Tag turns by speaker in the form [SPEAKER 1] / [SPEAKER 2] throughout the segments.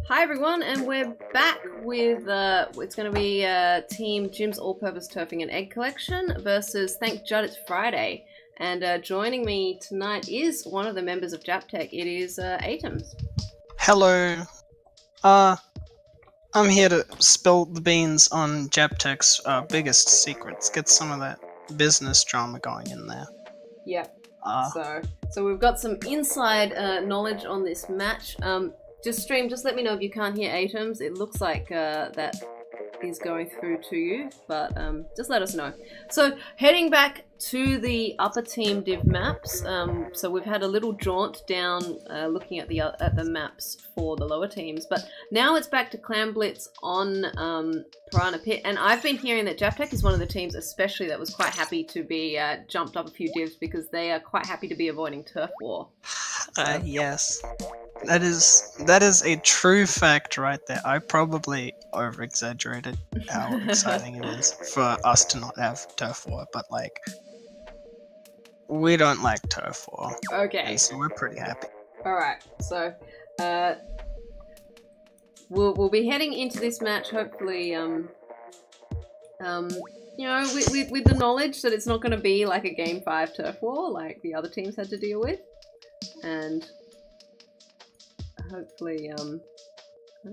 [SPEAKER 1] Hi everyone, and we're back with, it's going to be Team Jim's All-Purpose Turfing and Egg Collection versus Thank Judd It's Friday. And joining me tonight is one of the members of JAPTEC. It is Aytoms.
[SPEAKER 2] Hello. I'm here to spill the beans on JAPTEC's biggest secrets. Get some of that business drama going in there.
[SPEAKER 1] Yep. So we've got some inside knowledge on this match. Just let me know if you can't hear Aytoms. It looks like that is going through to you, but just let us know. So heading back to the upper team div maps, so we've had a little jaunt down looking at the maps for the lower teams, but now it's back to Clan Blitz on Piranha Pit, and I've been hearing that JAPTEC is one of the teams especially that was quite happy to be jumped up a few divs because they are quite happy to be avoiding turf war.
[SPEAKER 2] Yes. That is a true fact right there. I probably over-exaggerated how exciting it is for us to not have turf war, but like, we don't like turf war.
[SPEAKER 1] Okay.
[SPEAKER 2] So we're pretty happy.
[SPEAKER 1] Alright, so we'll be heading into this match hopefully you know, with the knowledge that it's not going to be like a game 5 turf war like the other teams had to deal with, and hopefully, I'm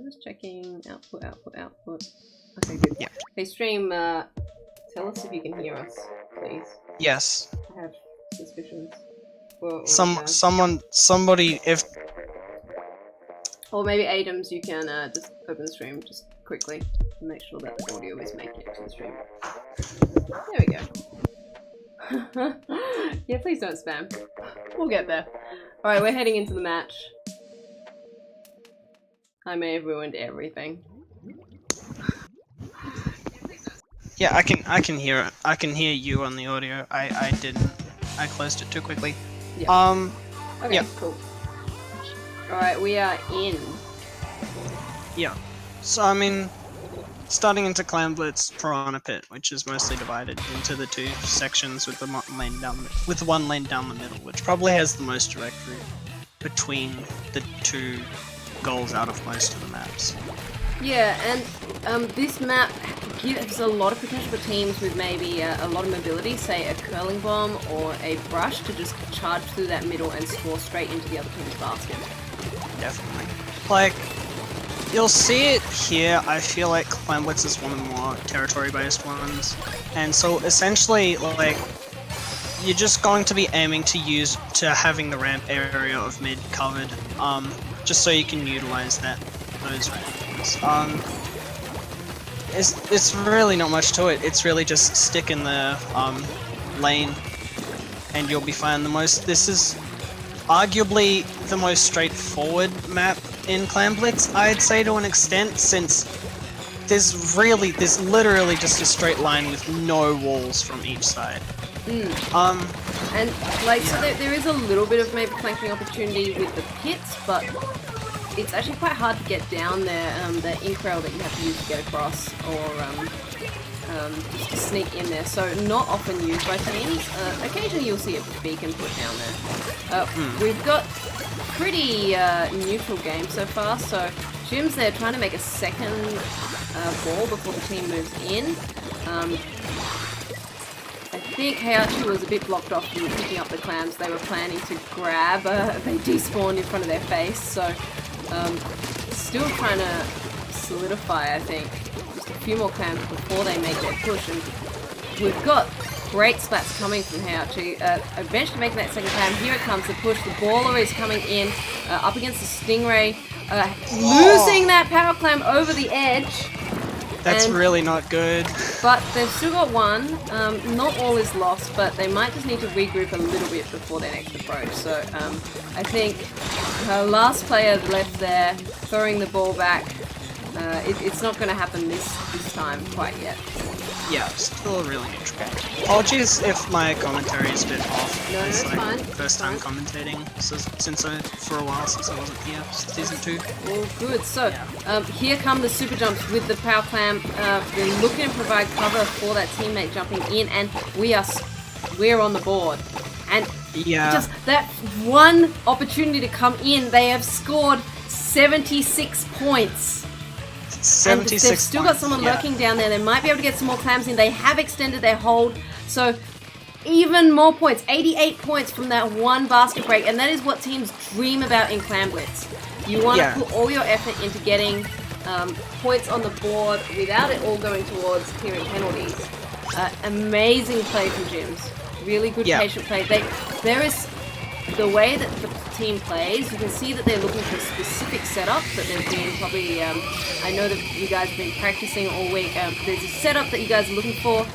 [SPEAKER 1] just checking output. Okay, good.
[SPEAKER 2] Yeah.
[SPEAKER 1] Hey, stream, tell us if you can hear us, please.
[SPEAKER 2] Yes.
[SPEAKER 1] I have suspicions.
[SPEAKER 2] Somebody, if...
[SPEAKER 1] Or maybe Aytoms, you can just open the stream just quickly and make sure that the audio is making it to the stream. There we go. Yeah, please don't spam. We'll get there. Alright, we're heading into the match. I may have ruined everything.
[SPEAKER 2] Yeah, I can hear it. I can hear you on the audio. I didn't. I closed it too quickly.
[SPEAKER 1] Yeah. Okay,
[SPEAKER 2] yeah.
[SPEAKER 1] Cool. Alright, we are in.
[SPEAKER 2] Yeah. So I mean, starting into Clan Blitz Piranha Pit, which is mostly divided into the two sections with the one lane down the middle, which probably has the most direct route between the two goals out of most of the maps.
[SPEAKER 1] Yeah, and this map gives a lot of potential for teams with maybe a lot of mobility, say a curling bomb or a brush, to just charge through that middle and score straight into the other team's basket.
[SPEAKER 2] Definitely. Like, you'll see it here. I feel like Clan Blitz is one of the more territory-based ones, and so essentially, like, you're just going to be aiming to having the ramp area of mid covered, just so you can utilize those ramps. It's really not much to it. It's really just stick in the lane, and you'll be fine. This is arguably the most straightforward map in Clan Blitz, I'd say, to an extent, since there's literally just a straight line with no walls from each side.
[SPEAKER 1] And like, so there is a little bit of maybe flanking opportunity with the pits, but it's actually quite hard to get down there, the ink rail that you have to use to get across, or just to sneak in there, so not often used by teams. Occasionally you'll see a beacon put down there. We've got pretty neutral game so far, so Jim's there trying to make a second ball before the team moves in. I think Hayachi was a bit blocked off from picking up the clams they were planning to grab. They despawned in front of their face, so still trying to solidify, I think, just a few more clams before they make their push. And we've got great splats coming from Hayachi. Eventually making that second clam. Here it comes, the push. The baller is coming in up against the Stingray, losing that power clam over the edge.
[SPEAKER 2] That's really not good.
[SPEAKER 1] But they've still got one. Not all is lost, but they might just need to regroup a little bit before their next approach. So I think last player left there, throwing the ball back. It's not going to happen this time quite yet.
[SPEAKER 2] Yeah, still a really neutral game. Apologies if my commentary is a bit off.
[SPEAKER 1] No, it's fine.
[SPEAKER 2] First time commentating for a while since I wasn't here, season 2.
[SPEAKER 1] All good. So, here come the super jumps with the power clam. They're looking to provide cover for that teammate jumping in, and we're on the board. And just that one opportunity to come in, they have scored 76 points.
[SPEAKER 2] 76
[SPEAKER 1] and they've still got someone
[SPEAKER 2] yeah.
[SPEAKER 1] lurking down there. They might be able to get some more clams in. They have extended their hold, so even more points. 88 points from that one basket break, and that is what teams dream about in Clam Blitz. You want to put all your effort into getting points on the board without it all going towards clearing penalties. Amazing play from Jims. Really good patient play. There is the way that the team plays. You can see that they're looking for specific setups that they've been probably. I know that you guys have been practicing all week. There's a setup that you guys are looking for.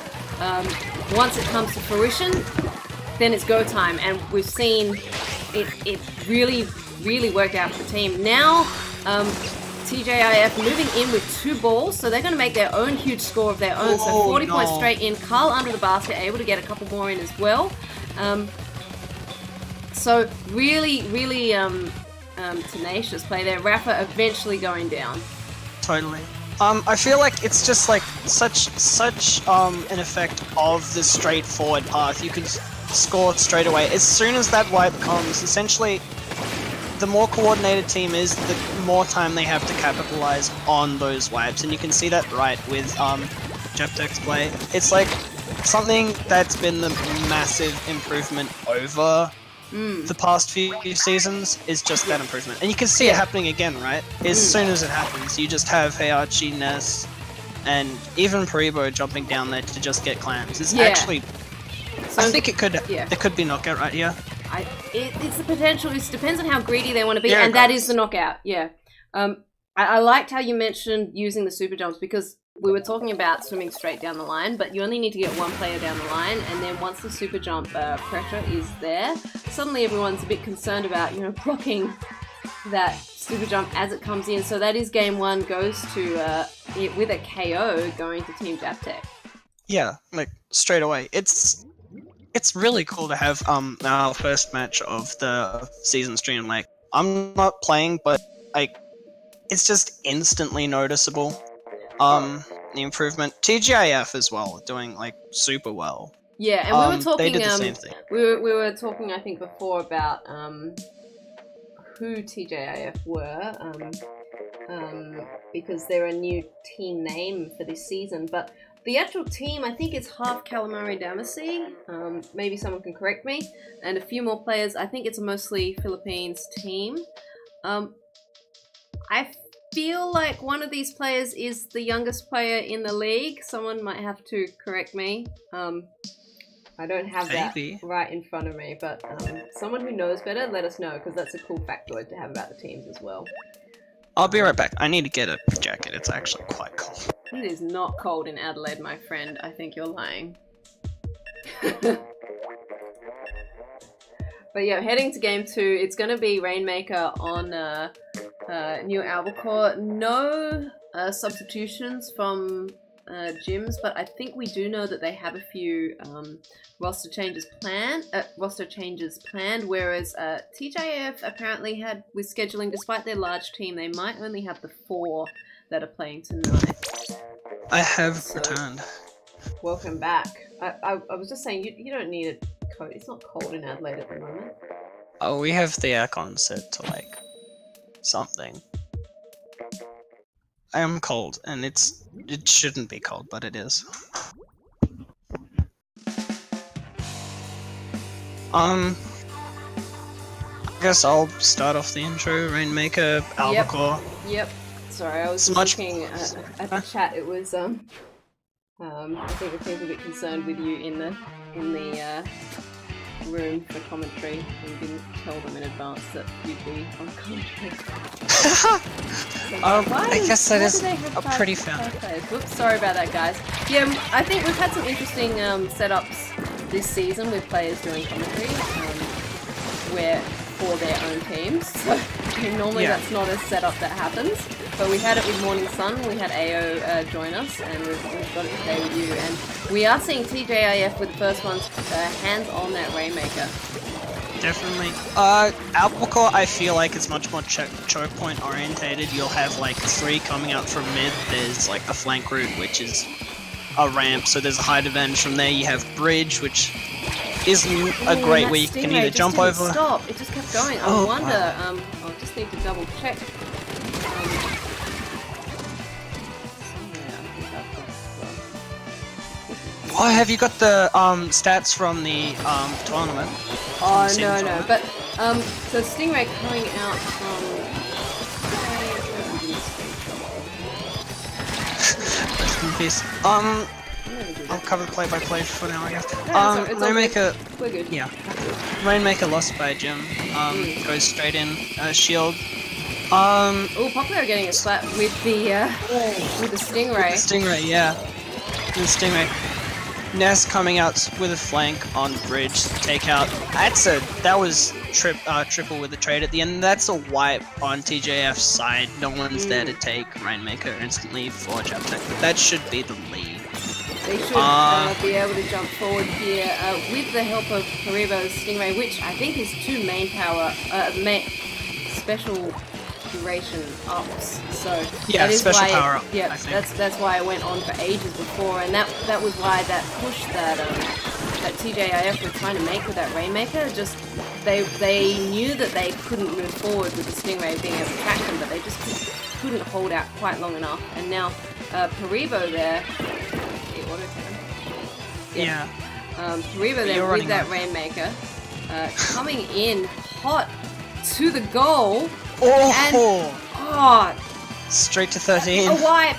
[SPEAKER 1] Once it comes to fruition, then it's go time, and we've seen it really worked out for the team. Now, TJIF moving in with 2 balls, so they're going to make their own huge score of their own. So 40 points straight in. Carl under the basket, able to get a couple more in as well. So really tenacious play there. Rafa eventually going down.
[SPEAKER 2] Totally. I feel like it's just like such an effect of the straightforward path. You can score straight away. As soon as that wipe comes, essentially, the more coordinated team is, the more time they have to capitalize on those wipes, and you can see that right with JAPTEC's play. It's like something that's been the massive improvement over the past few seasons is just that improvement. And you can see it happening again, right? As soon as it happens, you just have Heihachi, Ness, and even Paribo jumping down there to just get clams. It's actually... So I think it could be knockout right here.
[SPEAKER 1] It's the potential. It depends on how greedy they want to be, and that is the knockout. Yeah. I liked how you mentioned using the super jumps, because we were talking about swimming straight down the line, but you only need to get one player down the line, and then once the super jump pressure is there, suddenly everyone's a bit concerned about, blocking that super jump as it comes in. So that is game 1 goes to with a KO going to Team JAPTEC.
[SPEAKER 2] Yeah, like straight away. It's really cool to have our first match of the season stream. Like, I'm not playing, but like it's just instantly noticeable. The improvement. TJIF as well, doing like super well.
[SPEAKER 1] Yeah, and we were talking.
[SPEAKER 2] They did the same thing.
[SPEAKER 1] We were talking, I think, before about who TJIF were, because they're a new team name for this season. But the actual team, I think it's half Calamari Damacy. Maybe someone can correct me, and a few more players. I think it's a mostly Philippines team. I feel like one of these players is the youngest player in the league. Someone might have to correct me. I don't have that right in front of me, but someone who knows better, let us know, because that's a cool factoid to have about the teams as well.
[SPEAKER 2] I'll be right back. I need to get a jacket. It's actually quite cold.
[SPEAKER 1] It is not cold in Adelaide, my friend. I think you're lying. But yeah, heading to game 2, it's going to be Rainmaker on New Albacore. No substitutions from gyms, but I think we do know that they have a few roster changes planned. Whereas TJIF apparently had, with scheduling, despite their large team, they might only have the 4 that are playing tonight.
[SPEAKER 2] I have returned.
[SPEAKER 1] Welcome back. I was just saying, you don't need a coat. It's not cold in Adelaide at the moment.
[SPEAKER 2] Oh, we have the aircon set to like something. I am cold, and it shouldn't be cold, but it is. I guess I'll start off the intro. Rainmaker, Albacore.
[SPEAKER 1] Yep. Sorry, I was looking at the chat. It was I think the team's a bit concerned with you in the room for commentary. We didn't tell them in advance that you'd be on commentary.
[SPEAKER 2] I guess that is a pretty fair.
[SPEAKER 1] Whoops, sorry about that, guys. Yeah, I think we've had some interesting setups this season with players doing commentary, where for their own teams. So normally that's not a setup that happens. But we had it with Morning Sun. We had AO join us, and we've got it today with you. And we are seeing TJIF with the first ones hands on that Rainmaker.
[SPEAKER 2] Definitely. Albacore, I feel like is much more choke point orientated. You'll have like 3 coming out from mid. There's like a flank route, which is a ramp, so there's a height advantage from there. You have bridge, which isn't a great where you can either jump over.
[SPEAKER 1] Stop! It just kept going. I wonder. I'll just need to double check
[SPEAKER 2] Oh, have you got the stats from the tournament?
[SPEAKER 1] Oh no, but so Stingray coming out from.
[SPEAKER 2] Rest in peace. I'll cover play-by-play for now, I guess.
[SPEAKER 1] Rainmaker. We're good.
[SPEAKER 2] Yeah. Rainmaker lost by Jim. Goes straight in. Shield. Oh,
[SPEAKER 1] Popular getting a slap with the Stingray.
[SPEAKER 2] The Stingray, yeah. The Stingray. Ness coming out with a flank on bridge takeout. That was triple with the trade at the end. That's a wipe on TJIF's side. No one's there to take Rainmaker instantly for JAPTEC. But that should be the lead.
[SPEAKER 1] They should be able to jump forward here with the help of Haribo's Stingray, which I think is 2 main power, special duration ups. So
[SPEAKER 2] yeah,
[SPEAKER 1] that is
[SPEAKER 2] special
[SPEAKER 1] why
[SPEAKER 2] power up.
[SPEAKER 1] Yeah, that's why I went on for ages before, and that was why that push that TJIF were trying to make with that Rainmaker, just they knew that they couldn't move forward with the Stingray being able to track them, but they just couldn't hold out quite long enough. And now Haribo there.
[SPEAKER 2] Yeah.
[SPEAKER 1] Haribo there with that Rainmaker, coming in hot to the goal.
[SPEAKER 2] Straight to 13.
[SPEAKER 1] A wipe.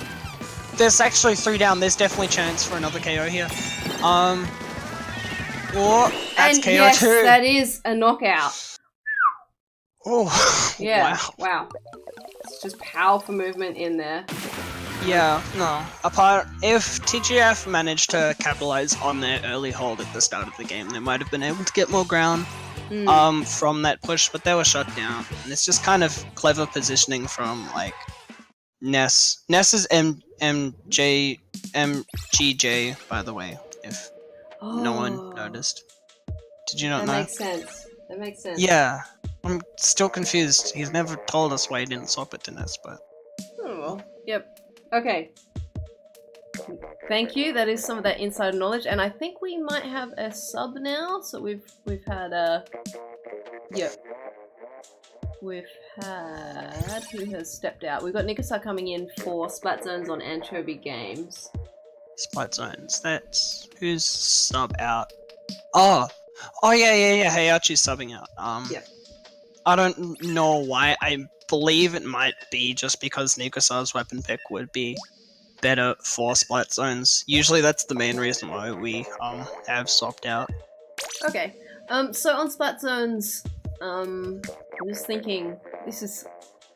[SPEAKER 2] There's actually 3 down. There's definitely chance for another KO here. That's KO
[SPEAKER 1] yes,
[SPEAKER 2] too.
[SPEAKER 1] That is a knockout.
[SPEAKER 2] Oh,
[SPEAKER 1] yeah. Wow. It's just powerful movement in there.
[SPEAKER 2] Yeah, no. If TJIF managed to capitalize on their early hold at the start of the game, they might have been able to get more ground from that push, but they were shut down. And it's just kind of clever positioning from like Ness. Ness is MGJ, by the way, if no one noticed. Did you not know?
[SPEAKER 1] That makes sense.
[SPEAKER 2] Yeah. I'm still confused. He's never told us why he didn't swap it to Ness, but...
[SPEAKER 1] Oh, well. Yep. Okay. Thank you. That is some of that inside knowledge, and I think we might have a sub now. So we've had who has stepped out? We've got Nikasa coming in for Splat Zones on Anchovy Games.
[SPEAKER 2] Splat Zones. That's who's sub out. Oh yeah. Hayachi's subbing out.
[SPEAKER 1] Yep.
[SPEAKER 2] I don't know why. I believe it might be just because Nikasa's weapon pick would be better for Splat Zones. Usually that's the main reason why we have swapped out.
[SPEAKER 1] Okay. So on Splat Zones, I'm just thinking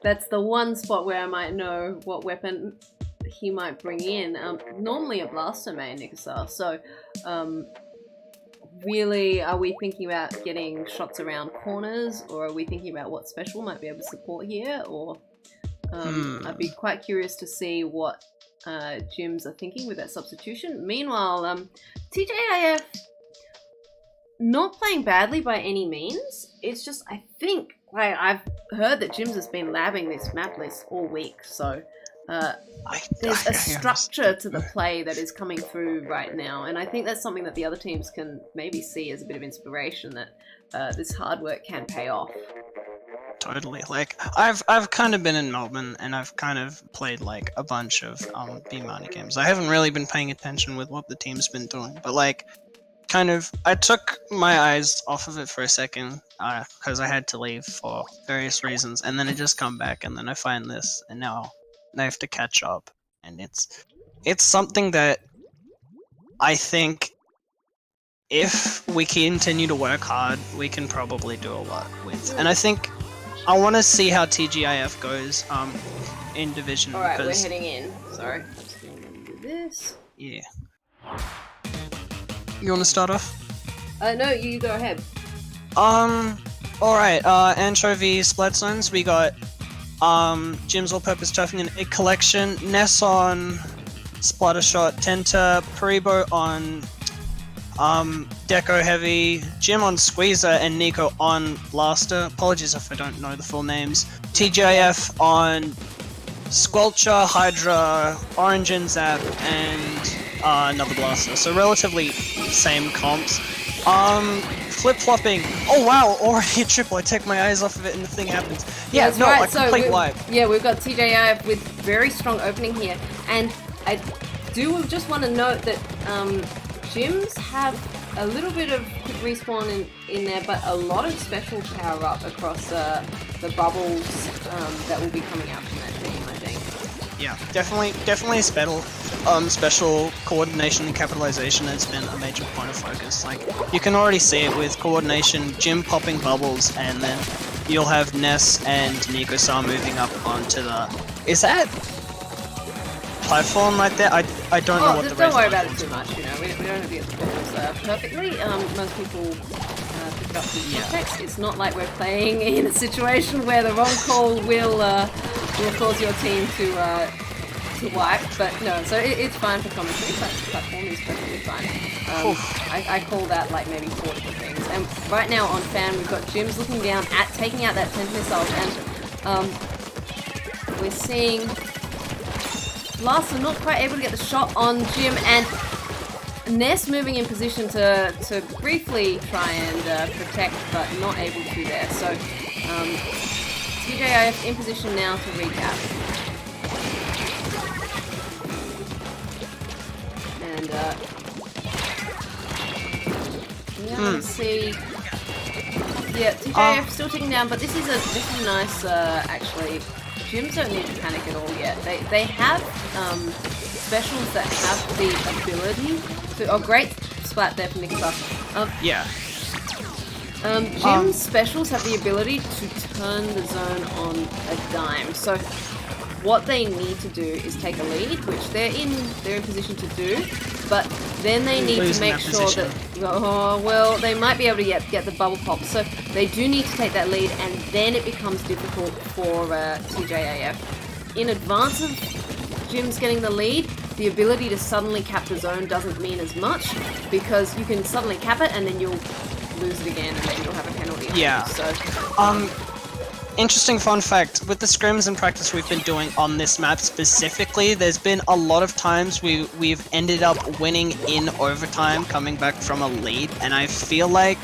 [SPEAKER 1] that's the one spot where I might know what weapon he might bring in. Normally a blaster main Nikasa, so really, are we thinking about getting shots around corners, or are we thinking about what special might be able to support here? Or I'd be quite curious to see what gyms are thinking with that substitution. Meanwhile, TJIF not playing badly by any means. It's just, I think, like, I've heard that gyms has been labbing this map list all week, so there's a structure to the play that is coming through right now, and I think that's something that the other teams can maybe see as a bit of inspiration, that this hard work can pay off.
[SPEAKER 2] Totally. Like, I've kind of been in Melbourne, and I've kind of played like a bunch of B-Money games. I haven't really been paying attention with what the team's been doing, but like, I took my eyes off of it for a second, because I had to leave for various reasons, and then I just come back, and then I find this, and now I have to catch up, and it's something that I think if we continue to work hard, we can probably do a lot with. And I think I want to see how TGIF goes in Division.
[SPEAKER 1] Alright, we're heading in. Sorry. I'm just going to do this.
[SPEAKER 2] Yeah. You want to start off?
[SPEAKER 1] No, you go ahead.
[SPEAKER 2] Alright, Anchovy Splat Zones, we got Jim's All-Purpose Turfing and Egg Collection, Ness on Splattershot, Tenta, Paribo on Deco Heavy, Jim on Squeezer, and Nico on Blaster. Apologies if I don't know the full names. TJIF on Squelcher, Hydra, Orange and Zap, and another Blaster. So relatively same comps. Flip-flopping. Oh wow, already a triple. I take my eyes off of it and the thing happens. Yeah, no, right. A complete wipe.
[SPEAKER 1] Yeah, we've got TJIF with very strong opening here. And I do just want to note that gyms have a little bit of quick respawn in there, but a lot of special power up across the bubbles that will be coming out from that team, I think.
[SPEAKER 2] Yeah, definitely special coordination and capitalization has been a major point of focus. Like, you can already see it with coordination, Jim popping bubbles, and then you'll have Ness and Nico-san moving up onto the... Is that platform right there? I don't know what the
[SPEAKER 1] don't worry about it too much, you know, we don't have to get the balls perfectly. Most people pick it up through context. It's not like we're playing in a situation where the wrong call will cause your team to wipe, but no, so it's fine for commentary. Platform is perfectly fine. I call that like maybe 4 different things. And right now on fan, we've got Jim's looking down at taking out that 10 missiles, and we're seeing Larson not quite able to get the shot on Jim, and Ness moving in position to briefly try and protect, but not able to there. So TJIF in position now to recap. And let's see. Yeah, TJIF still ticking down, but this is a nice actually. Gyms don't need to panic at all yet. They have specials that have the ability to... Oh, great splat there from Nicola.
[SPEAKER 2] Yeah.
[SPEAKER 1] Gym's specials have the ability to turn the zone on a dime. So what they need to do is take a lead, which they're in position to do, but then they need to make sure that... Oh, well, they might be able to get the bubble pop. So they do need to take that lead, and then it becomes difficult for TJIF. In advance of Jim's getting the lead, the ability to suddenly cap the zone doesn't mean as much, because you can suddenly cap it and then you'll lose it again, and then you'll have a penalty.
[SPEAKER 2] Yeah.
[SPEAKER 1] So,
[SPEAKER 2] interesting fun fact, with the scrims and practice we've been doing on this map specifically, there's been a lot of times we've ended up winning in overtime, coming back from a lead, and I feel like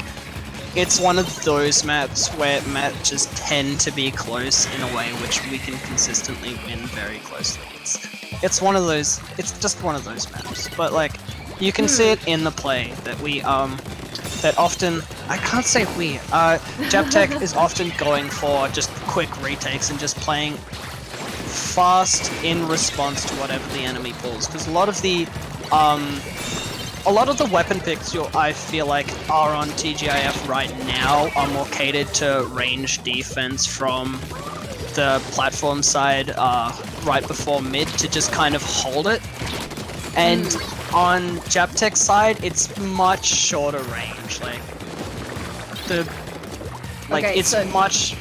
[SPEAKER 2] it's one of those maps where matches tend to be close in a way which we can consistently win very close leads. It's one of those, it's just one of those maps, but like, you can see it in the play that we, that often, I can't say we, JAPTEC is often going for just quick retakes and just playing fast in response to whatever the enemy pulls, because a lot of the weapon picks I feel like are on TJIF right now are more catered to range defense from the platform side right before mid to just kind of hold it, and on JAPTEC's side, it's much shorter range. It's much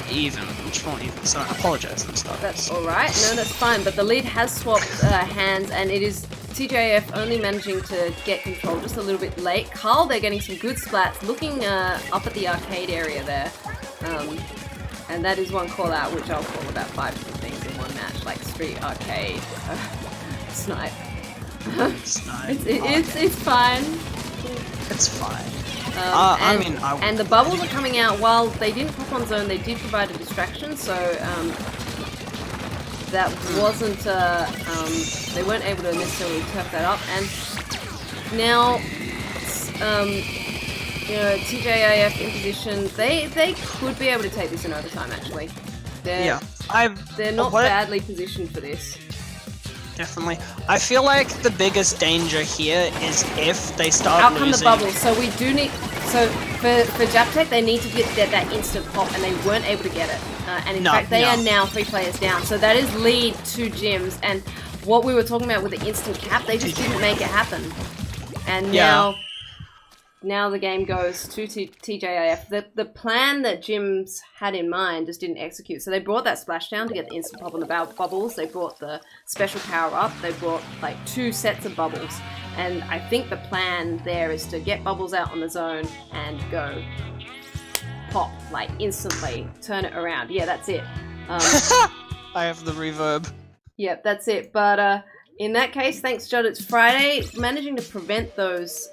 [SPEAKER 2] more even. So I apologize and stuff.
[SPEAKER 1] That's alright. No, that's fine. But the lead has swapped hands, and it is TJIF only managing to get control just a little bit late. Carl, they're getting some good splats, looking up at the arcade area there. And that is one call out, which I'll call about 5 different things in one match, like street, arcade, snipe. It's fine.
[SPEAKER 2] It's fine.
[SPEAKER 1] And the bubbles are coming out. While they didn't pop on zone, they did provide a distraction, so that wasn't. They weren't able to necessarily turf that up. And now, TJIF in position. They could be able to take this in overtime. Actually, they're not badly positioned for this.
[SPEAKER 2] Definitely. I feel like the biggest danger here is if they start
[SPEAKER 1] out
[SPEAKER 2] losing...
[SPEAKER 1] come the bubble. So we do need... So for JAPTEC, they need to get that instant pop, and they weren't able to get it. And in fact, they are now 3 players down. So that is lead to Gyms. And what we were talking about with the instant cap, they just didn't make it happen. And now the game goes to TJIF. The plan that Gyms had in mind just didn't execute. So they brought that splashdown to get the instant pop on the bubbles. They brought the special power up. They brought like 2 sets of bubbles. And I think the plan there is to get bubbles out on the zone and go pop, like instantly, turn it around. Yeah, that's it.
[SPEAKER 2] I have the reverb.
[SPEAKER 1] Yep, that's it. But in that case, thanks Judd, it's Friday. Managing to prevent those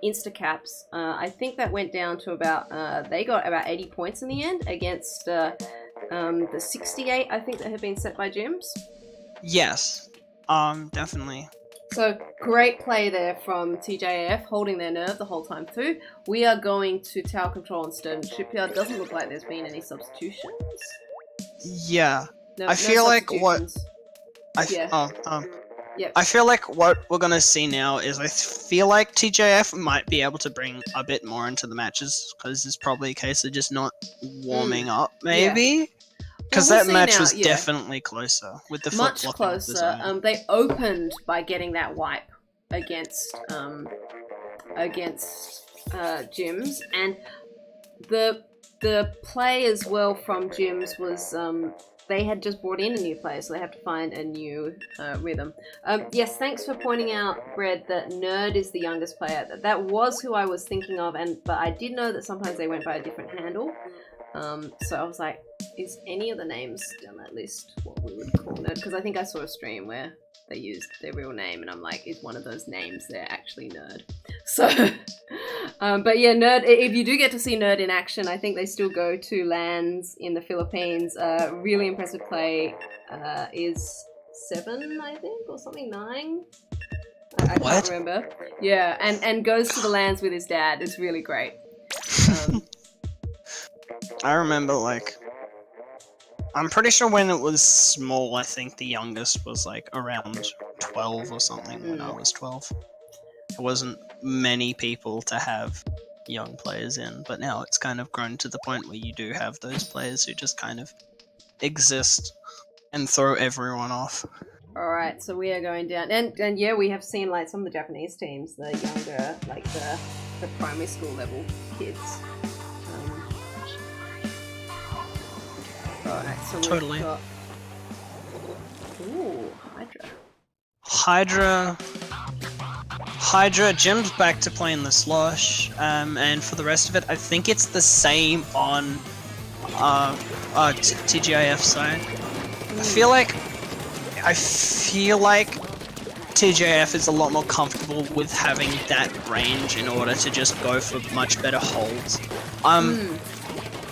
[SPEAKER 1] insta-caps. I think that went down to about, they got about 80 points in the end against the 68, I think, that had been set by Gyms.
[SPEAKER 2] Yes, definitely.
[SPEAKER 1] So, great play there from TJIF, holding their nerve the whole time through. We are going to tower control on Stern Shipyard. Doesn't look like there's been any substitutions.
[SPEAKER 2] Yeah.
[SPEAKER 1] No,
[SPEAKER 2] I feel like what...
[SPEAKER 1] Yeah. Yep.
[SPEAKER 2] I feel like what we're gonna see now is I feel like TJF might be able to bring a bit more into the matches, because it's probably a case of just not warming up, maybe? Because
[SPEAKER 1] Well,
[SPEAKER 2] that match
[SPEAKER 1] now,
[SPEAKER 2] was definitely closer with the
[SPEAKER 1] much
[SPEAKER 2] flip flopping of the zone.
[SPEAKER 1] closer. They opened by getting that wipe against Gyms, and the play as well from Gyms was they had just brought in a new player, so they have to find a new rhythm. Yes, thanks for pointing out, Brad, that Nerd is the youngest player. That was who I was thinking of, but I did know that sometimes they went by a different handle. So I was like, is any of the names down that list what we would call Nerd? Because I think I saw a stream where they used their real name, and I'm like, is one of those names they're actually Nerd? So, but yeah, Nerd, if you do get to see Nerd in action, I think they still go to lands in the Philippines. Really impressive play is 7, I think, or something, 9? I can't remember. Yeah, and goes to the lands with his dad. It's really great.
[SPEAKER 2] I remember, like, I'm pretty sure when it was small, I think the youngest was like around 12 or something when I was 12. There wasn't many people to have young players in, but now it's kind of grown to the point where you do have those players who just kind of exist and throw everyone off.
[SPEAKER 1] Alright, so we are going down, and yeah, we have seen like some of the Japanese teams, the younger, like the primary school level kids. Alright, so
[SPEAKER 2] totally.
[SPEAKER 1] We've got... Ooh, Hydra.
[SPEAKER 2] Jim's back to playing the slosh, and for the rest of it, I think it's the same on TGIF side. I feel like TJF is a lot more comfortable with having that range in order to just go for much better holds.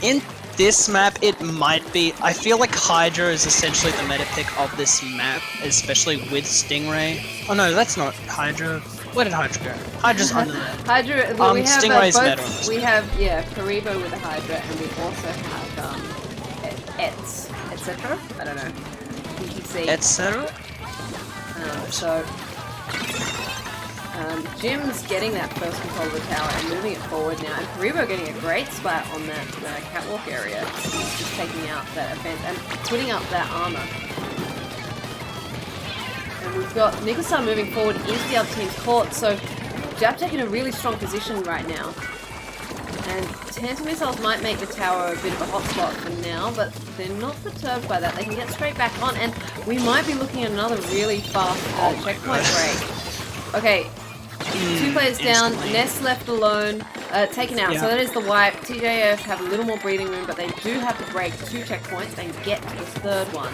[SPEAKER 2] In this map, it might be... I feel like Hydra is essentially the meta pick of this map, especially with Stingray. Oh no, that's not Hydra. Where did Hydra go? Hydra's under there.
[SPEAKER 1] Hydra, well, we have
[SPEAKER 2] Stingray's
[SPEAKER 1] both,
[SPEAKER 2] better on this.
[SPEAKER 1] We have, Karibo with a Hydra, and we also have, etc. I don't know. PTC.
[SPEAKER 2] Etc.
[SPEAKER 1] Jim's getting that first control of the tower and moving it forward now, and Karibo getting a great splat on that catwalk area. He's just taking out that offense and putting up that armor. And we've got Nikasa moving forward into the other team's court, so JAPTEC in a really strong position right now. And Tantum missiles might make the tower a bit of a hotspot for now, but they're not perturbed by that. They can get straight back on, and we might be looking at another really fast checkpoint break. Okay, 2 players down, Ness left alone, taken out. Yeah. So that is the wipe. TJF have a little more breathing room, but they do have to break 2 checkpoints and get to the 3rd one.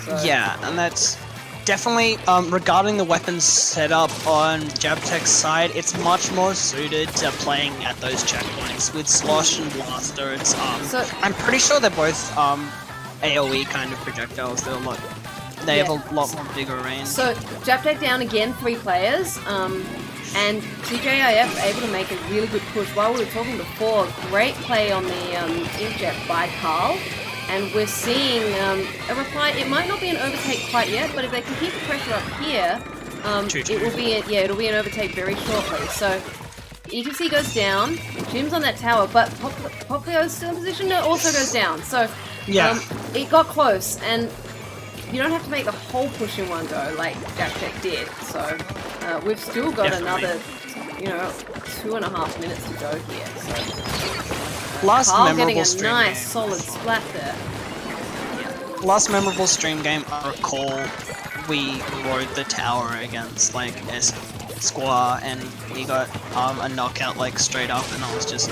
[SPEAKER 1] So.
[SPEAKER 2] Yeah, and that's definitely, regarding the weapons setup on JAPTEC's side, it's much more suited to playing at those checkpoints. With Slosh and Blaster, it's, I'm pretty sure they're both, AoE kind of projectiles. They have a lot more bigger range.
[SPEAKER 1] So, JAPTEC down again, 3 players, and TJIF able to make a really good push. While we were talking before, great play on the inkjet by Carl. And we're seeing a reply. It might not be an overtake quite yet, but if they can keep the pressure up here, it'll be an overtake very shortly. So ETC goes down. Jim's on that tower, but Poplio's still in position. No, also goes down. So it got close, and you don't have to make the whole push in one go like JAPTEC did. So we've still got another, 2.5 minutes to go here. So.
[SPEAKER 2] Last
[SPEAKER 1] Carl
[SPEAKER 2] memorable
[SPEAKER 1] getting a
[SPEAKER 2] stream
[SPEAKER 1] nice
[SPEAKER 2] game.
[SPEAKER 1] solid splat there.
[SPEAKER 2] Last memorable stream game, I recall we rode the tower against like Squaw, and he got a knockout like straight up, and I was just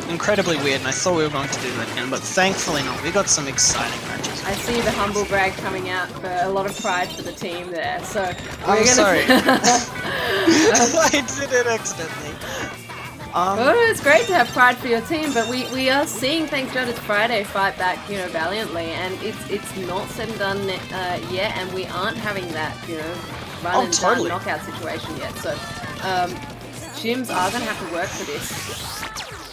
[SPEAKER 2] incredibly weird, and I thought we were going to do that again, but thankfully not. We got some exciting matches.
[SPEAKER 1] I see the humble brag coming out for a lot of pride for the team there, so
[SPEAKER 2] I'm sorry. I did it accidentally.
[SPEAKER 1] It's great to have pride for your team, but we are seeing, thanks Judd, it's Friday, fight back, valiantly, and it's not said and done yet, and we aren't having that, run and
[SPEAKER 2] totally.
[SPEAKER 1] done knockout situation yet. So gyms are going to have to work for this.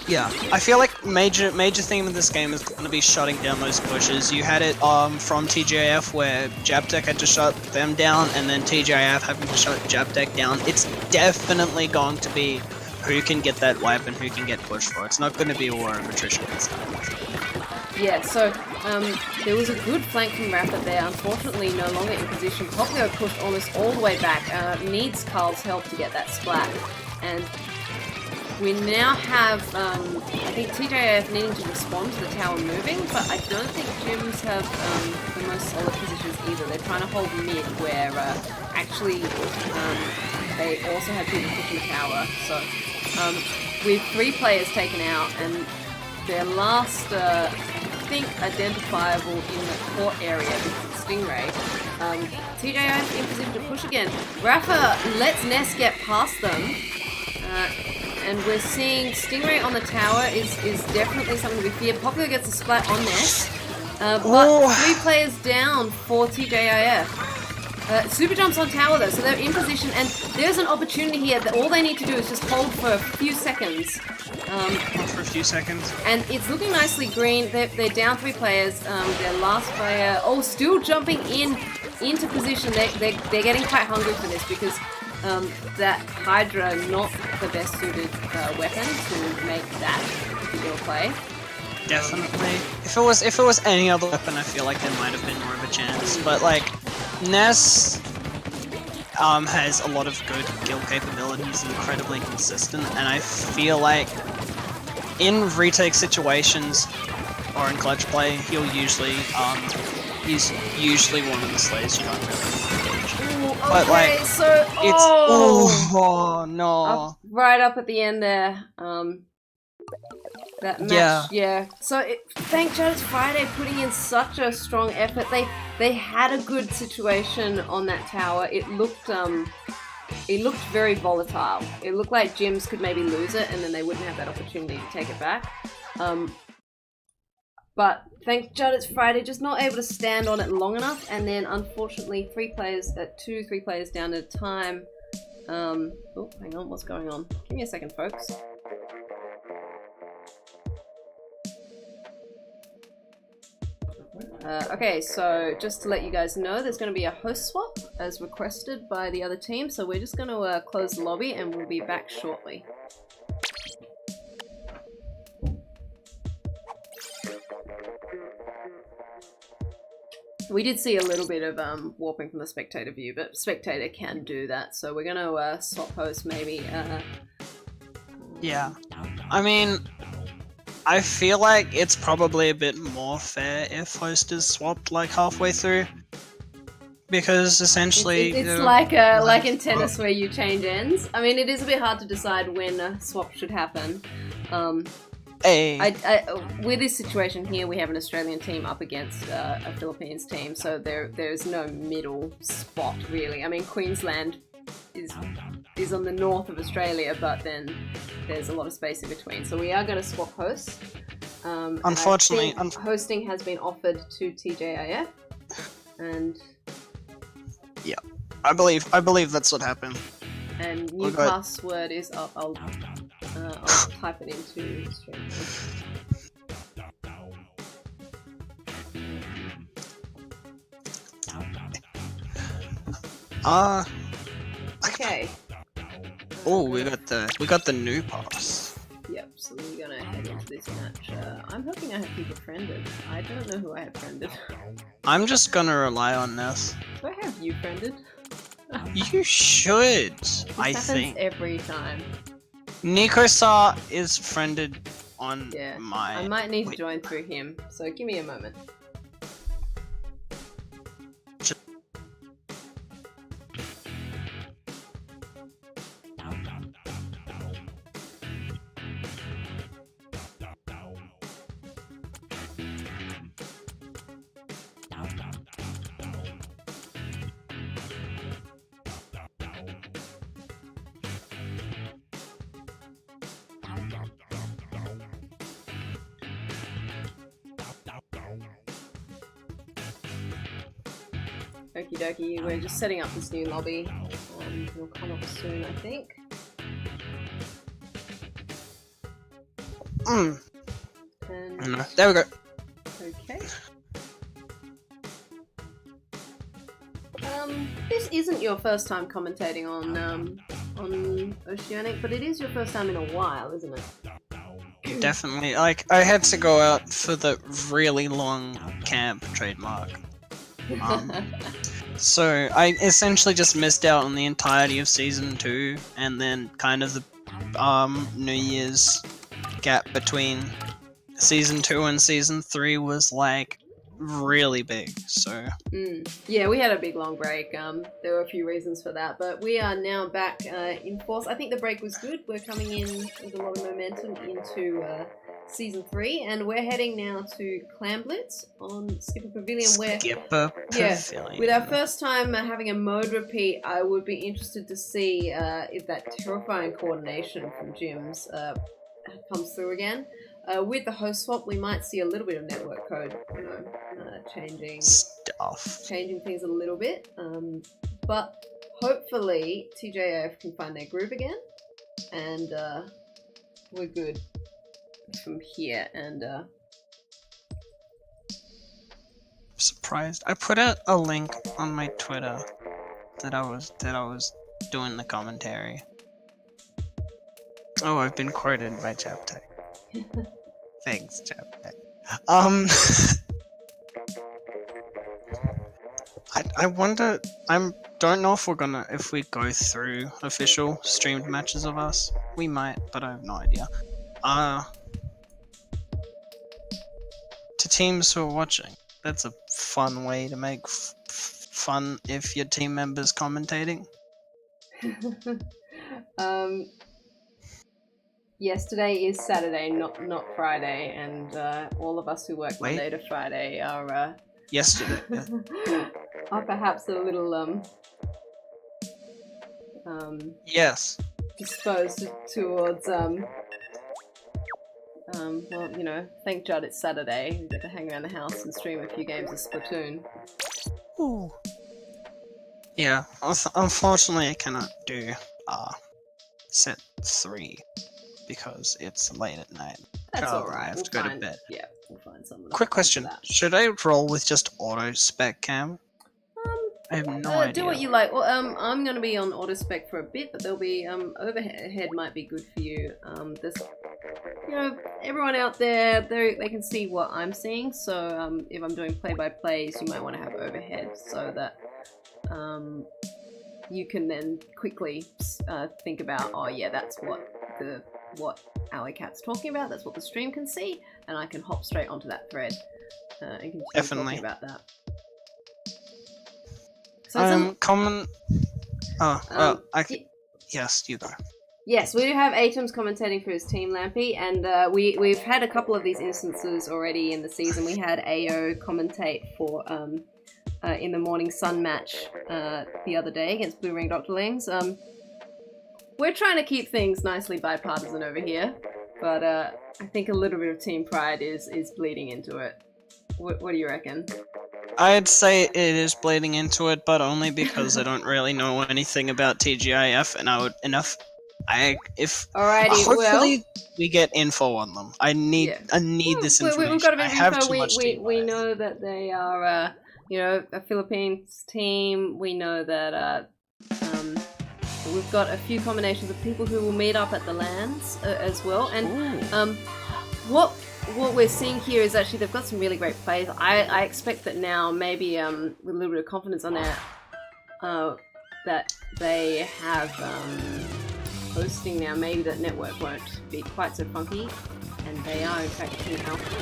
[SPEAKER 2] Yeah, I feel like major theme of this game is going to be shutting down those pushes. You had it from TJIF where JAPTEC had to shut them down, and then TJIF having to shut JAPTEC down. It's definitely going to be who can get that wipe and who can get pushed for. It's not going to be a war of attrition this time.
[SPEAKER 1] Yeah, so there was a good flank from Rafa there. Unfortunately, no longer in position. Poplio pushed almost all the way back. Needs Carl's help to get that splat, and we now have, I think TJIF needing to respond to the tower moving, but I don't think gyms have the most solid positions either. They're trying to hold mid, where actually they also have people pushing the tower. So with 3 players taken out, and their last, I think, identifiable in the court area is Stingray. TJIF in position to push again. Rafa lets Ness get past them. And we're seeing Stingray on the tower is definitely something to be feared. Popular gets a splat on Ness, but 3 players down for TJIF. Super jumps on tower though, so they're in position, and there's an opportunity here that all they need to do is just hold for a few seconds. And it's looking nicely green. They're down 3 players. Their last player, still jumping into position. They're getting quite hungry for this because that Hydra not the best suited weapon to make that particular play.
[SPEAKER 2] Definitely. If it was any other weapon, I feel like there might have been more of a chance. But like, Ness has a lot of good kill capabilities, incredibly consistent, and I feel like in retake situations or in clutch play, he'll usually he's usually one of the slays you don't really engage. But like,
[SPEAKER 1] so
[SPEAKER 2] it's no,
[SPEAKER 1] right up at the end there. That match, yeah. So thank Judd, it's Friday putting in such a strong effort. They had a good situation on that tower. It looked very volatile. It looked like gyms could maybe lose it and then they wouldn't have that opportunity to take it back. But thank Judd, it's Friday, just not able to stand on it long enough, and then unfortunately 3 players down at a time. Oh, hang on, what's going on? Give me a second, folks. Okay, so just to let you guys know, there's going to be a host swap as requested by the other team, so we're just going to close the lobby and we'll be back shortly. We did see a little bit of warping from the spectator view, but spectator can do that, so we're going to swap host maybe.
[SPEAKER 2] Yeah, I mean, I feel like it's probably a bit more fair if host is swapped like halfway through, because essentially
[SPEAKER 1] it's like in tennis where you change ends. I mean, it is a bit hard to decide when a swap should happen. With this situation here, we have an Australian team up against a Philippines team, so there's no middle spot really. I mean, Queensland is on the north of Australia, but then there's a lot of space in between. So we are going to swap hosts.
[SPEAKER 2] Unfortunately,
[SPEAKER 1] hosting has been offered to TJIF, and
[SPEAKER 2] yeah, I believe that's what happened.
[SPEAKER 1] And new password is I'll type it into stream. Okay.
[SPEAKER 2] Oh, we got the new pass.
[SPEAKER 1] Yep, so we're gonna head into this match. I'm hoping I have people friended. I don't know who I have friended.
[SPEAKER 2] I'm just gonna rely on this.
[SPEAKER 1] Do I have you friended?
[SPEAKER 2] You should, I
[SPEAKER 1] happens
[SPEAKER 2] think.
[SPEAKER 1] Every time.
[SPEAKER 2] Nikosar is friended on my...
[SPEAKER 1] I might need to join through him, so give me a moment. Okie dokie, we're just setting up this new lobby. It'll come up soon, I think. And
[SPEAKER 2] there we go.
[SPEAKER 1] okay. This isn't your first time commentating on Oceanink, but it is your first time in a while, isn't it?
[SPEAKER 2] Definitely. Like, I had to go out for the really long camp trademark. So I essentially just missed out on the entirety of Season 2, and then kind of the New Year's gap between Season 2 and Season 3 was like really big, so...
[SPEAKER 1] Yeah, we had a big long break. There were a few reasons for that, but we are now back in force. I think the break was good. We're coming in with a lot of momentum into Season 3, and we're heading now to Clan Blitz on Skipper Pavilion. With our first time having a mode repeat, I would be interested to see if that terrifying coordination from gyms comes through again. With the host swap, we might see a little bit of network code, you know, changing things a little bit. But hopefully TJIF can find their groove again, and we're good from here. And
[SPEAKER 2] surprised. I put out a link on my Twitter that I was doing the commentary. Oh, I've been quoted by JAPTEC. Thanks, JAPTEC. I wonder. Don't know if if we go through official streamed matches of us. We might, but I have no idea. To teams who are watching, that's a fun way to make fun if your team members commentating.
[SPEAKER 1] Yes, today is Saturday, not Friday, and all of us who work Monday to Friday are
[SPEAKER 2] yesterday.
[SPEAKER 1] Are perhaps a little
[SPEAKER 2] yes,
[SPEAKER 1] disposed towards well, you know, thank Judd it's Saturday. We get to hang around the house and stream a few games of Splatoon.
[SPEAKER 2] Ooh. Yeah, unfortunately I cannot do set 3 because it's late at night.
[SPEAKER 1] That's alright.
[SPEAKER 2] I have to go to bed.
[SPEAKER 1] Yeah, we'll find someone.
[SPEAKER 2] Quick question: should I roll with just auto spec cam? I have no idea.
[SPEAKER 1] Do what you like. Well, I'm going to be on auto spec for a bit, but there'll be overhead might be good for you. There's, you know, everyone out there, they can see what I'm seeing. So if I'm doing play-by-plays, you might want to have overhead so that you can then quickly think about, oh yeah, that's what Alecat's talking about. That's what the stream can see, and I can hop straight onto that thread and continue talking about that. So
[SPEAKER 2] common. Yes, you go.
[SPEAKER 1] Yes, we do have Aytoms commentating for his team, Lampy, and we've had a couple of these instances already in the season. We had AO commentate for in the Morning Sun match the other day against Blue Ring Dr. Lings. We're trying to keep things nicely bipartisan over here, but I think a little bit of team pride is bleeding into it. What do you reckon?
[SPEAKER 2] I'd say it is bleeding into it, but only because I don't really know anything about TJIF, and hopefully we get info on them. I need this information.
[SPEAKER 1] We've got a bit of info.
[SPEAKER 2] Too much
[SPEAKER 1] we know that they are, you know, a Philippines team. We know that we've got a few combinations of people who will meet up at the LANs as well. And what we're seeing here is actually they've got some really great plays. I expect that now, maybe with a little bit of confidence on that, that they have hosting now. Maybe that network won't be quite so funky, and they are in fact Team Alpha.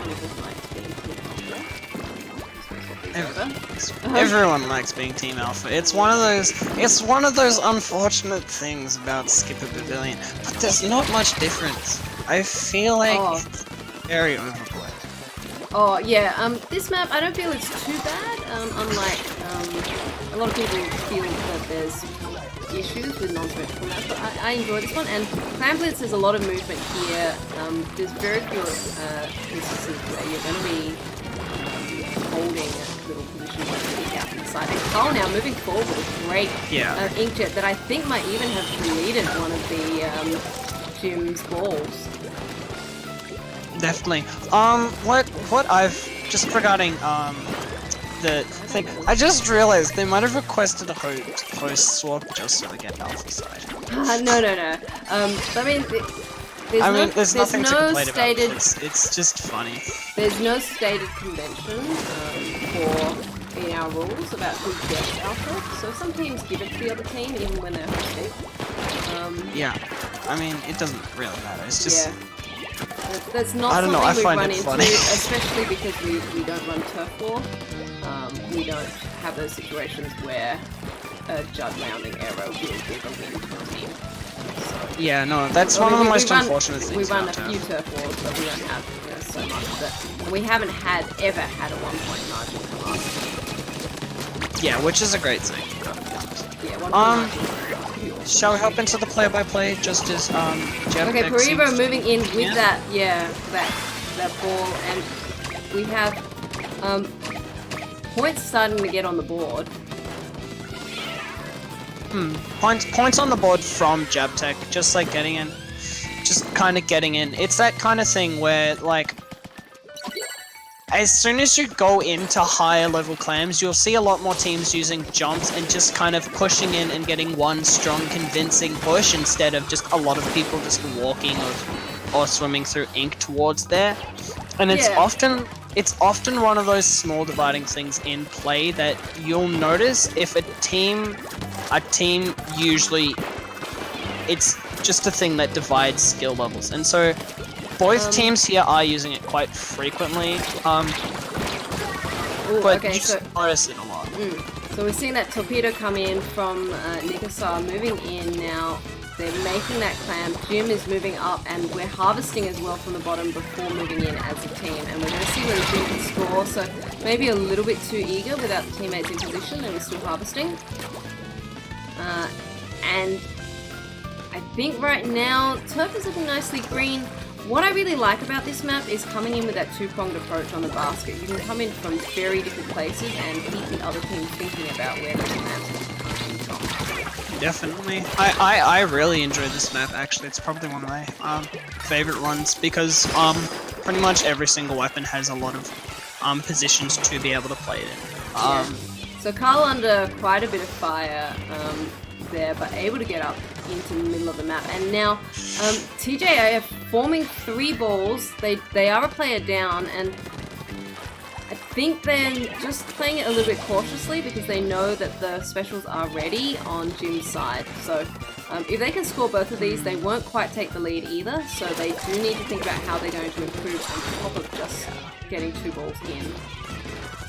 [SPEAKER 2] Everyone likes being Team Alpha. It's one of those unfortunate things about Skipper Pavilion, but there's not much difference. I feel like it's very overplayed.
[SPEAKER 1] Oh yeah, this map I don't feel it's too bad. Unlike a lot of people feel that there's issues with non-symmetrical maps, but I enjoy this one. And Clan Blitz, there's a lot of movement here. There's very few instances where you're going to be holding a little position like out in the side. And Carl now moving forward with a great inkjet that I think might even have deleted one of the Jim's balls.
[SPEAKER 2] Definitely. What I've just regarding the thing, I just realized they might have requested a host swap just so they get alpha side.
[SPEAKER 1] No. I mean,
[SPEAKER 2] there's nothing to complain
[SPEAKER 1] stated,
[SPEAKER 2] about. It's just funny.
[SPEAKER 1] There's no stated convention in our rules about who gets alpha, so some teams give it to the other team even when they're hosting.
[SPEAKER 2] Yeah, I mean, it doesn't really matter. It's just. Yeah.
[SPEAKER 1] That's not something we run into, especially because we don't run turf war. We don't have those situations where a Judd rounding arrow will give a win to a team. So,
[SPEAKER 2] yeah, no, that's one of the most unfortunate things.
[SPEAKER 1] We run a few turf wars, but we don't have so much of it. And we haven't ever had a 1 point margin from us.
[SPEAKER 2] Yeah, which is a great thing.
[SPEAKER 1] Yeah, 1 point margin.
[SPEAKER 2] Shall we hop into the play-by-play just as JAPTEC
[SPEAKER 1] okay, Paribo moving in with that ball, and we have points starting to get on the board.
[SPEAKER 2] Points on the board from JAPTEC, just like getting in, just kind of getting in. It's that kind of thing where like, as soon as you go into higher level clams, you'll see a lot more teams using jumps and just kind of pushing in and getting one strong convincing push instead of just a lot of people just walking or swimming through ink towards there. And it's often one of those small dividing things in play that you'll notice if a team usually, it's just a thing that divides skill levels. And so both teams here are using it quite frequently, but you just notice it a lot.
[SPEAKER 1] So we're seeing that torpedo come in from Nikasa, moving in now. They're making that clam. Jim is moving up, and we're harvesting as well from the bottom before moving in as a team. And we're going to see where Jim can score. So maybe a little bit too eager without the teammates in position, and we're still harvesting. And I think right now turf is looking nicely green. What I really like about this map is coming in with that two-pronged approach on the basket. You can come in from very different places and keep the other team thinking about where those clams are coming from.
[SPEAKER 2] Definitely. I really enjoy this map, actually. It's probably one of my favorite ones because pretty much every single weapon has a lot of positions to be able to play it in.
[SPEAKER 1] So Carl under quite a bit of fire there, but able to get up into the middle of the map. And now TJIF forming 3 balls. They are a player down, and I think they're just playing it a little bit cautiously because they know that the specials are ready on Jim's side. So if they can score both of these, they won't quite take the lead either. So they do need to think about how they're going to improve on top of just getting 2 balls in.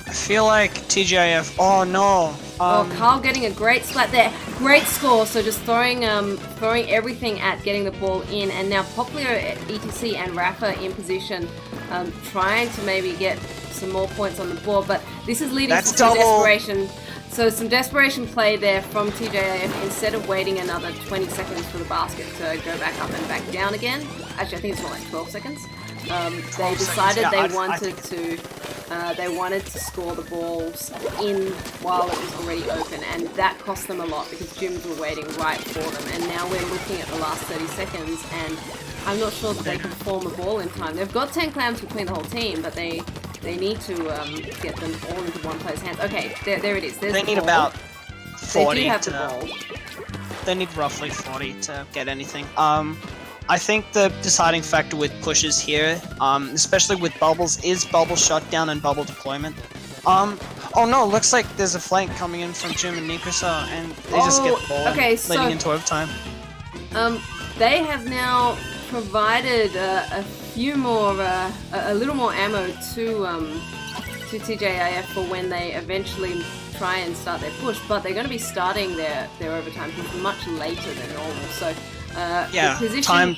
[SPEAKER 2] I feel like TJIF. Oh no!
[SPEAKER 1] Carl getting a great splat there. Great score. So just throwing everything at getting the ball in, and now Popular, ETC, and Rafa in position, trying to maybe get some more points on the board. But this is leading to some desperation. So some desperation play there from TJIF instead of waiting another 20 seconds for the basket to go back up and back down again. Actually, I think it's more like 12 seconds. They decided they wanted to score the balls in while it was already open, and that cost them a lot because gyms were waiting right for them. And now we're looking at the last 30 seconds, and I'm not sure that they can form a ball in time. They've got 10 clams between the whole team, but they need to get them all into one player's hands. Okay, there it is. There's
[SPEAKER 2] they need about 40
[SPEAKER 1] they do have the ball.
[SPEAKER 2] They need roughly 40 to get anything. I think the deciding factor with pushes here, especially with bubbles, is bubble shutdown and bubble deployment. Oh no, looks like there's a flank coming in from Jim and Nikasa, and they just get the ball leading into overtime.
[SPEAKER 1] They have now provided a few more, a little more ammo to TJIF for when they eventually try and start their push, but they're going to be starting their overtime much later than normal. So the position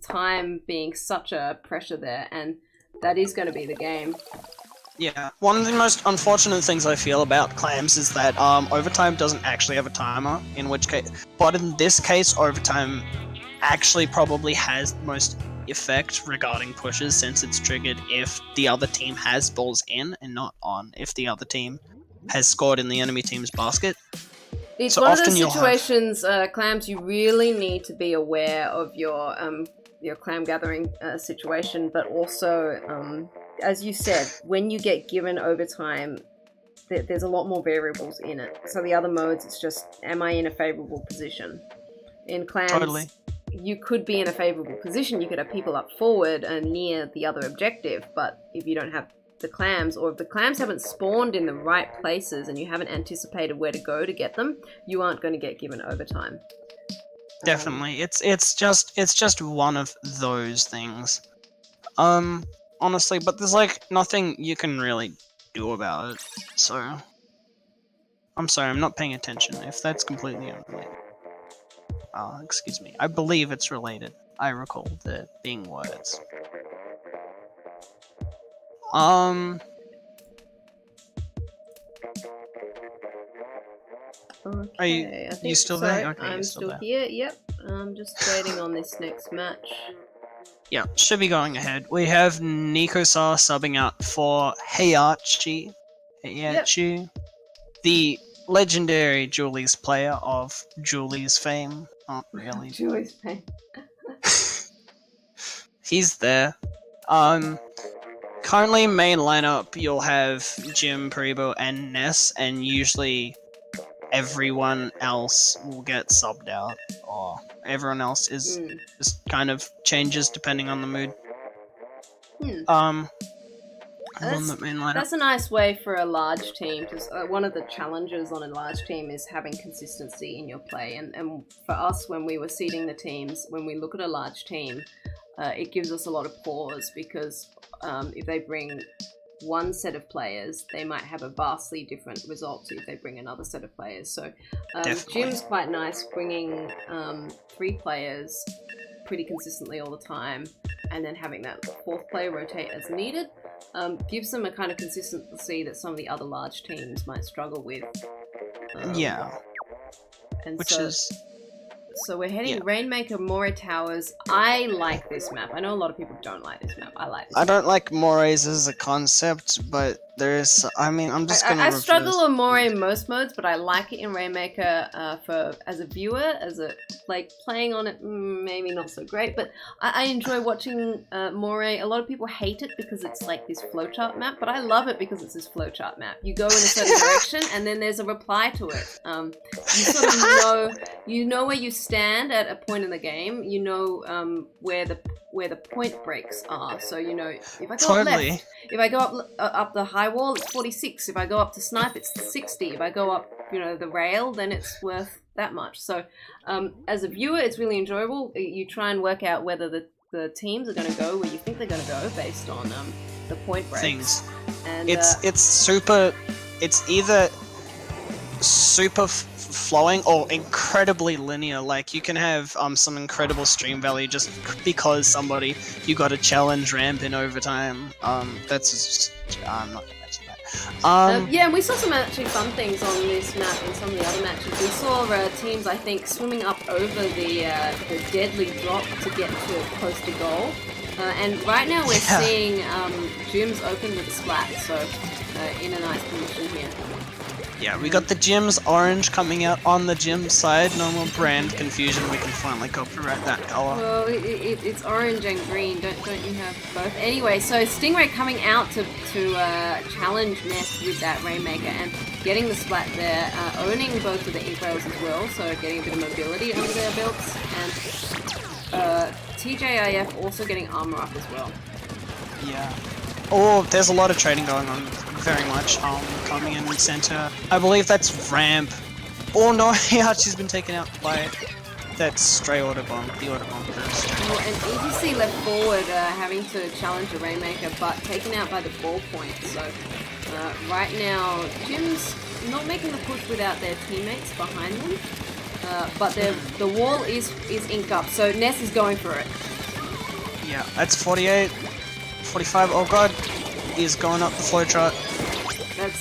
[SPEAKER 1] time being such a pressure there, and that is going to be the game.
[SPEAKER 2] Yeah, one of the most unfortunate things I feel about clams is that overtime doesn't actually have a timer, in which case, but in this case, overtime actually probably has the most effect regarding pushes since it's triggered if the other team has balls in and not on if the other team has scored in the enemy team's basket.
[SPEAKER 1] It's
[SPEAKER 2] So
[SPEAKER 1] one of
[SPEAKER 2] often
[SPEAKER 1] those
[SPEAKER 2] you'll
[SPEAKER 1] situations, Clams, you really need to be aware of your clam gathering situation, but also, as you said, when you get given overtime, there's a lot more variables in it. So the other modes, it's just, am I in a favorable position? In clams,
[SPEAKER 2] Totally.
[SPEAKER 1] you could be in a favorable position. You could have people up forward and near the other objective, but if you don't have the clams, or if the clams haven't spawned in the right places and you haven't anticipated where to go to get them, you aren't going to get given overtime.
[SPEAKER 2] Definitely. It's just one of those things. Honestly, but there's like nothing you can really do about it. So I'm sorry, I'm not paying attention if that's completely unrelated. Excuse me. I believe it's related. I recall there being words.
[SPEAKER 1] Okay,
[SPEAKER 2] Are you
[SPEAKER 1] I think,
[SPEAKER 2] you still
[SPEAKER 1] sorry,
[SPEAKER 2] there? Okay,
[SPEAKER 1] I'm
[SPEAKER 2] you're
[SPEAKER 1] still
[SPEAKER 2] there.
[SPEAKER 1] here. Yep. I'm just waiting on this next match.
[SPEAKER 2] Yeah, should be going ahead. We have Nikosar subbing out for Heihachi. The legendary Julie's player of Julie's fame. Not really.
[SPEAKER 1] Julie's pain.
[SPEAKER 2] He's there. Currently main lineup you'll have Jim, Paribo, and Ness, and usually everyone else will get subbed out, or everyone else is just kind of changes depending on the mood. On the main lineup.
[SPEAKER 1] That's a nice way for a large team. One of the challenges on a large team is having consistency in your play, and for us, when we were seeding the teams, when we look at a large team, it gives us a lot of pause, because if they bring one set of players, they might have a vastly different result to if they bring another set of players. So Jim's quite nice bringing 3 players pretty consistently all the time, and then having that 4th player rotate as needed. Gives them a kind of consistency that some of the other large teams might struggle with.
[SPEAKER 2] Yeah.
[SPEAKER 1] And
[SPEAKER 2] Which is...
[SPEAKER 1] So we're heading Rainmaker, Moray Towers. I like this map. I know a lot of people don't like this map. I like this map.
[SPEAKER 2] I don't like Moray's as a concept, but there is... I mean, I'm just gonna...
[SPEAKER 1] I struggle with Moray in most modes, but I like it in Rainmaker as a viewer, like playing on it, maybe not so great, but I enjoy watching Moray. A lot of people hate it because it's like this flowchart map, but I love it because it's this flowchart map. You go in a certain direction, and then there's a reply to it. You sort of know where you stand at a point in the game. You know where the point breaks are. So you know, if I go up left, if I go up the high wall, it's 46. If I go up to snipe, it's 60. If I go up, the rail, then it's worth that much. So as a viewer, it's really enjoyable. You try and work out whether the teams are going to go where you think they're going to go based on the point breaks.
[SPEAKER 2] Things.
[SPEAKER 1] And
[SPEAKER 2] it's either super flowing or incredibly linear. Like you can have some incredible stream value just because you got a challenge ramp in overtime. That's just, I'm not gonna mention that.
[SPEAKER 1] Yeah, and we saw some actually fun things on this map in some of the other matches. We saw teams, I think, swimming up over the deadly drop to get to close to goal. And right now we're seeing gyms open with a splat, so in a nice position here.
[SPEAKER 2] Yeah, we got the Gym's orange coming out on the Gym side. No more brand confusion. We can finally copyright that color.
[SPEAKER 1] Well, it's orange and green. Don't you have both? Anyway, so Stingray coming out to challenge Ness with that Rainmaker and getting the splat there, owning both of the ink rails as well, so getting a bit of mobility under their belts, and TJIF also getting armor up as well.
[SPEAKER 2] Yeah. Oh, there's a lot of trading going on. Very much coming in center. I believe that's ramp. Oh no, she's been taken out by that stray autobomb. The autobomb first.
[SPEAKER 1] Well, and EGC left forward, having to challenge the Rainmaker, but taken out by the ball point. So right now, Jim's not making the push without their teammates behind them. But the wall is ink up, so Ness is going for it.
[SPEAKER 2] Yeah, that's 48, 45. Oh god, he's going up the flow chart.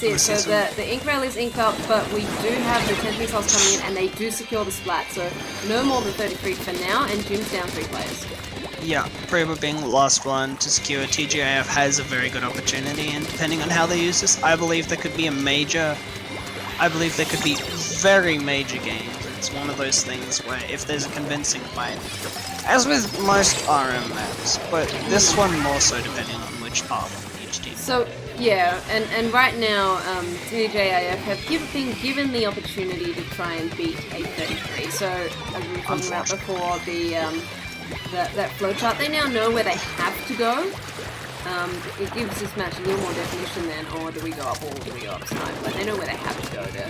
[SPEAKER 1] it. So the ink rail is inked up, but we do have the 10 missiles coming in, and they do secure the splat. So no more than 33 for now, and Jim's down 3 players.
[SPEAKER 2] Yeah, Preba being the last one to secure, TJIF has a very good opportunity, and depending on how they use this, I believe there could be very major gains. It's one of those things where if there's a convincing fight, as with most RM maps, but this one more so depending on which path each team.
[SPEAKER 1] So yeah, and right now TJIF have been given the opportunity to try and beat a 33. So as we were talking about before, that flowchart, they now know where they have to go. It gives this match a little more definition than, or do we go up or do we go up snipe? Like they know where they have to go to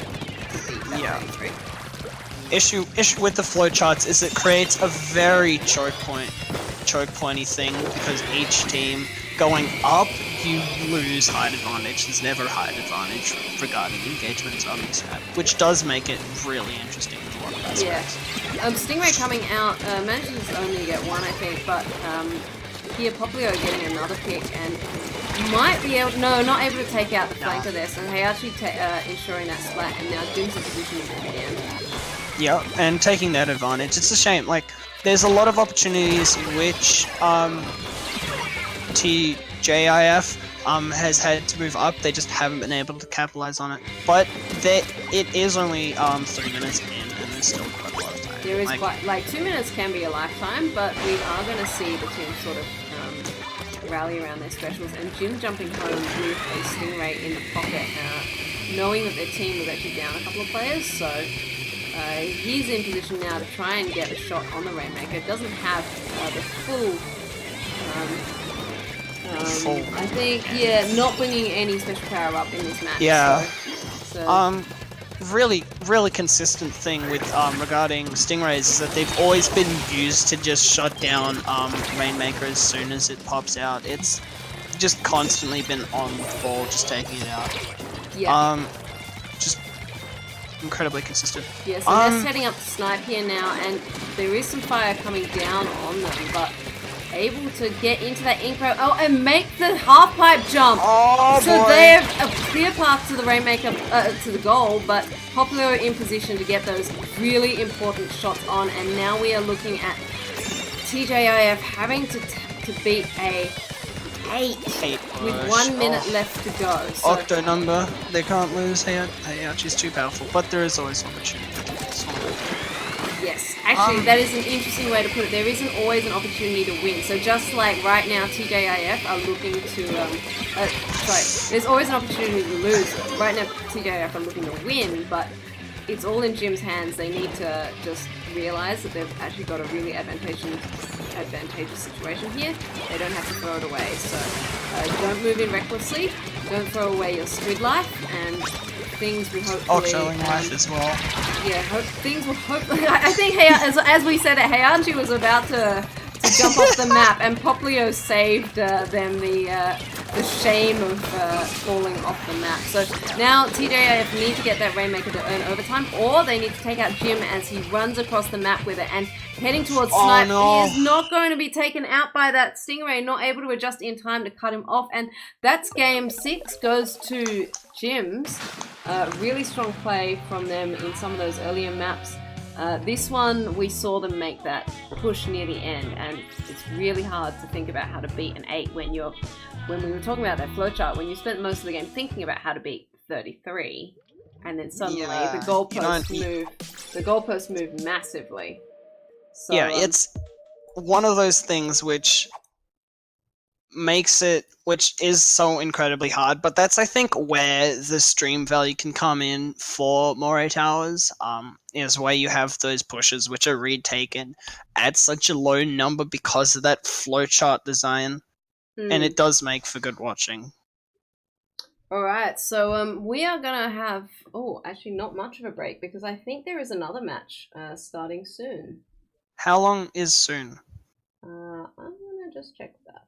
[SPEAKER 1] beat that 33.
[SPEAKER 2] Issue with the flowcharts is it creates a very choke pointy thing, because each team going up, you lose height advantage. There's never height advantage regarding engagements on this map, which does make it really interesting in a lot of aspects.
[SPEAKER 1] Yeah. Stingray coming out manages to only get one, I think, but here Poplio getting another pick and might be able, not able to take out the flanker there, so he actually ensuring that splat, and now Jim's in position to do it again.
[SPEAKER 2] Yeah, and taking that advantage. It's a shame, like, there's a lot of opportunities which TJIF has had to move up, they just haven't been able to capitalize on it. But it is only 3 minutes in, and there's still quite a lot of time.
[SPEAKER 1] There is like 2 minutes can be a lifetime, but we are going to see the team sort of rally around their specials, and Jim jumping home with a Stingray in the pocket, knowing that their team was actually down a couple of players, so he's in position now to try and get a shot on the Rainmaker. Doesn't have the full, I think, not bringing any special power up in this match.
[SPEAKER 2] Yeah.
[SPEAKER 1] So.
[SPEAKER 2] Really consistent thing with regarding Stingrays is that they've always been used to just shut down Rainmaker as soon as it pops out. It's just constantly been on the ball, just taking it out.
[SPEAKER 1] Yeah.
[SPEAKER 2] Just incredibly consistent.
[SPEAKER 1] Yeah, so they're setting up the snipe here now, and there is some fire coming down on them, but able to get into that ink rail. Oh, and make the half pipe jump.
[SPEAKER 2] Oh,
[SPEAKER 1] so
[SPEAKER 2] boy.
[SPEAKER 1] they have a clear path to the Rainmaker, to the goal, but Popular in position to get those really important shots on, and now we are looking at TJIF having to beat a 8 with 1 minute left to go. So
[SPEAKER 2] Octo number, they can't lose. Hey, she's too powerful, but there is always opportunity.
[SPEAKER 1] Yes, actually that is an interesting way to put it. There isn't always an opportunity to win. So just like right now TJIF are looking to, there's always an opportunity to lose. Right now TJIF are looking to win, but it's all in Jim's hands. They need to just realize that they've actually got a really advantageous situation here. They don't have to throw it away. So don't move in recklessly. Don't throw away your squid life, and things will hopefully...
[SPEAKER 2] Octoing life as well.
[SPEAKER 1] Yeah, things will hopefully... I think, as we said, Heianchi was about to jump off the map, and Poplio saved them the shame of falling off the map. So now TJIF need to get that Rainmaker to earn overtime, or they need to take out Jim as he runs across the map with it, and heading towards Snipe.
[SPEAKER 2] No.
[SPEAKER 1] He is not going to be taken out by that Stingray, not able to adjust in time to cut him off, and that's game 6 goes to Jim's. Really strong play from them in some of those earlier maps. This one, we saw them make that push near the end, and it's really hard to think about how to beat an 8 when we were talking about that flowchart, when you spent most of the game thinking about how to beat 33, and then suddenly the goalposts move massively. So,
[SPEAKER 2] yeah, it's one of those things which is so incredibly hard, but that's, I think, where the stream value can come in for Moray Towers, is where you have those pushes which are retaken at such a low number because of that flowchart design, and it does make for good watching.
[SPEAKER 1] Alright, so we are gonna have, actually not much of a break, because I think there is another match starting soon.
[SPEAKER 2] How long is soon?
[SPEAKER 1] I'm gonna just check that.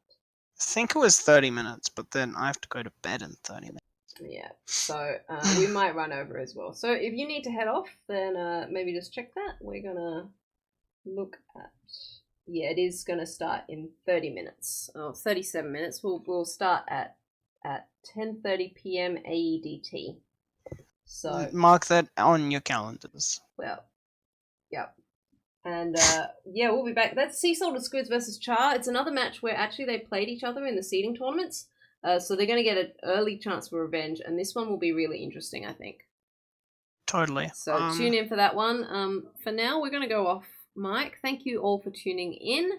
[SPEAKER 2] I think it was 30 minutes, but then I have to go to bed in 30 minutes.
[SPEAKER 1] Yeah, so we might run over as well. So if you need to head off, then maybe just check that. We're gonna look at... Yeah, it is gonna start in 30 minutes. 37 minutes. We'll start at at 10:30 p.m. AEDT. So
[SPEAKER 2] mark that on your calendars.
[SPEAKER 1] well, yep. And yeah, we'll be back. That's Sea Salt and Squids versus Char. It's another match where actually they played each other in the seeding tournaments. So they're going to get an early chance for revenge, and this one will be really interesting, I think.
[SPEAKER 2] Totally.
[SPEAKER 1] So tune in for that one. For now, we're going to go off mic. Thank you all for tuning in.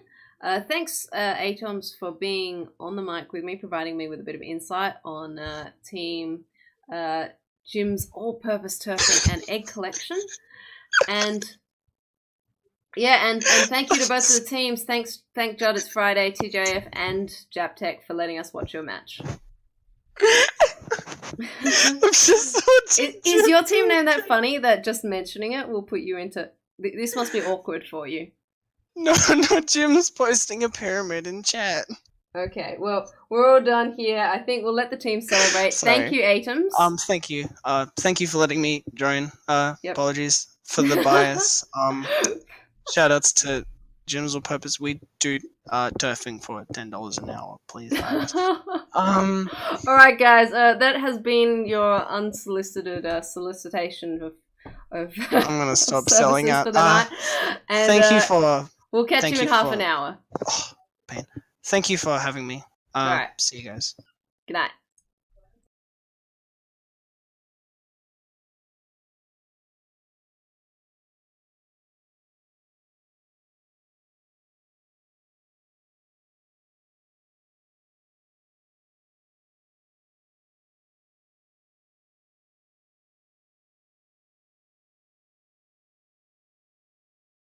[SPEAKER 1] Thanks, Aytoms, for being on the mic with me, providing me with a bit of insight on Team Jim's all-purpose turfing and egg collection. And yeah, and thank you to both of the teams. Thank Judd, it's Friday, TJIF, and JAPTEC for letting us watch your match. Is your team name that funny that just mentioning it will put you into... This must be awkward for you.
[SPEAKER 2] No, Jim's posting a pyramid in chat.
[SPEAKER 1] Okay, well, we're all done here. I think we'll let the team celebrate. Thank you, Aytoms.
[SPEAKER 2] Thank you. Thank you for letting me join. Apologies for the bias. Shoutouts to Jim's All Purpose. We do turfing for $10 an hour, please.
[SPEAKER 1] Alright, guys, that has been your unsolicited solicitation of I'm
[SPEAKER 2] gonna stop selling out.
[SPEAKER 1] And,
[SPEAKER 2] thank you for...
[SPEAKER 1] We'll catch you in half an hour.
[SPEAKER 2] Oh, pain. Thank you for having me.
[SPEAKER 1] Alright.
[SPEAKER 2] See you guys.
[SPEAKER 1] Good night.